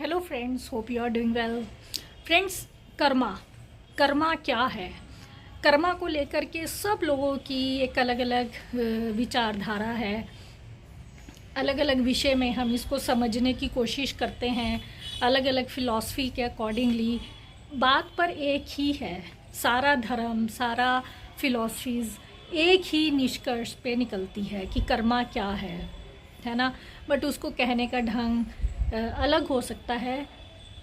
Hello friends, hope you are doing well. Friends, कर्मा क्या है? कर्मा को लेकर के सब लोगों की एक अलग अलग विचारधारा है। अलग अलग विषय में हम इसको समझने की कोशिश करते हैं, अलग अलग फ़िलॉसफी के अकॉर्डिंगली। बात पर एक ही है, सारा धर्म, सारा फ़िलॉसफीज़ एक ही निष्कर्ष पे निकलती है कि कर्मा क्या है ना। बट उसको कहने का ढंग अलग हो सकता है।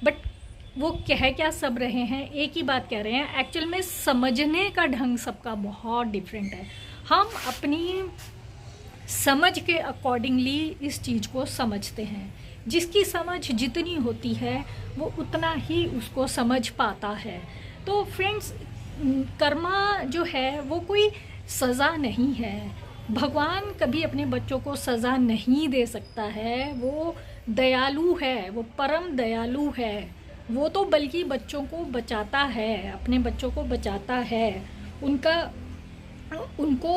बट वो कह क्या सब रहे हैं, एक ही बात कह रहे हैं। एक्चुअल में समझने का ढंग सबका बहुत डिफरेंट है। हम अपनी समझ के अकॉर्डिंगली इस चीज़ को समझते हैं। जिसकी समझ जितनी होती है वो उतना ही उसको समझ पाता है। तो फ्रेंड्स, कर्मा जो है वो कोई सज़ा नहीं है। भगवान कभी अपने बच्चों को सज़ा नहीं दे सकता है। वो दयालु है, वो परम दयालु है। वो तो बल्कि बच्चों को बचाता है, अपने बच्चों को बचाता है। उनको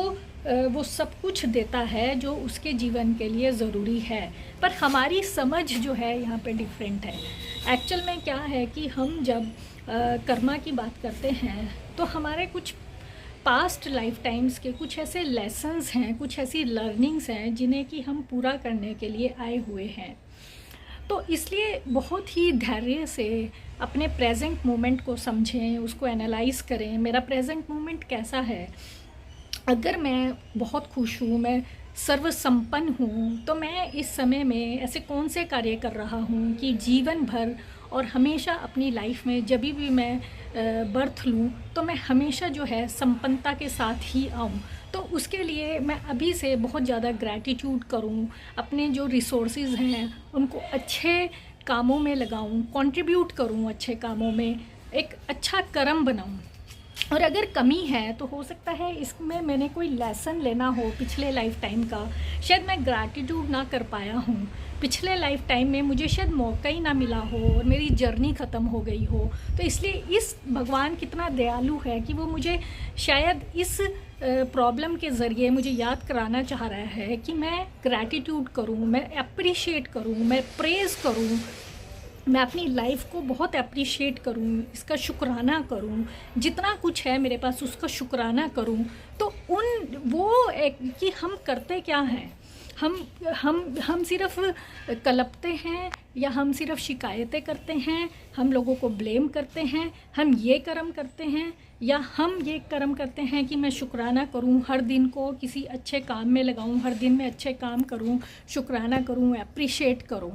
वो सब कुछ देता है जो उसके जीवन के लिए ज़रूरी है। पर हमारी समझ जो है यहाँ पे डिफरेंट है। एक्चुअल में क्या है कि हम जब कर्मा की बात करते हैं तो हमारे कुछ पास्ट लाइफ टाइम्स के कुछ ऐसे लेसन्स हैं, कुछ ऐसी लर्निंग्स हैं जिन्हें कि हम पूरा करने के लिए आए हुए हैं। तो इसलिए बहुत ही धैर्य से अपने प्रेजेंट मोमेंट को समझें, उसको एनालाइज़ करें। मेरा प्रेजेंट मोमेंट कैसा है? अगर मैं बहुत खुश हूँ, मैं सर्वसंपन्न हूँ, तो मैं इस समय में ऐसे कौन से कार्य कर रहा हूँ कि जीवन भर और हमेशा अपनी लाइफ में जब भी मैं बर्थ लूँ तो मैं हमेशा जो है संपन्नता के साथ ही आऊँ। तो उसके लिए मैं अभी से बहुत ज़्यादा ग्रैटिट्यूड करूँ, अपने जो रिसोर्सेज हैं उनको अच्छे कामों में लगाऊँ, कंट्रीब्यूट करूँ अच्छे कामों में, एक अच्छा कर्म बनाऊँ। और अगर कमी है तो हो सकता है इसमें मैंने कोई लेसन लेना हो पिछले लाइफ टाइम का। शायद मैं ग्रैटिट्यूड ना कर पाया हूँ, पिछले लाइफ टाइम में मुझे शायद मौका ही ना मिला हो और मेरी जर्नी ख़त्म हो गई हो। तो इसलिए इस भगवान कितना दयालु है कि वो मुझे शायद इस प्रॉब्लम के ज़रिए मुझे याद कराना चाह रहा है कि मैं ग्रैटिट्यूड करूँ, मैं अप्रिशिएट करूँ, मैं प्रेज़ करूँ, मैं अपनी लाइफ को बहुत अप्रिशिएट करूँ, इसका शुक्राना करूँ, जितना कुछ है मेरे पास उसका शुक्राना करूँ। तो वो एक कि हम करते क्या हैं, हम सिर्फ कलपते हैं या हम सिर्फ शिकायतें करते हैं, हम लोगों को ब्लेम करते हैं, हम ये कर्म करते हैं या हम ये कर्म करते हैं कि मैं शुक्राना करूं, हर दिन को किसी अच्छे काम में लगाऊं, हर दिन मैं अच्छे काम करूं, शुक्राना करूं, अप्रिशिएट करूं।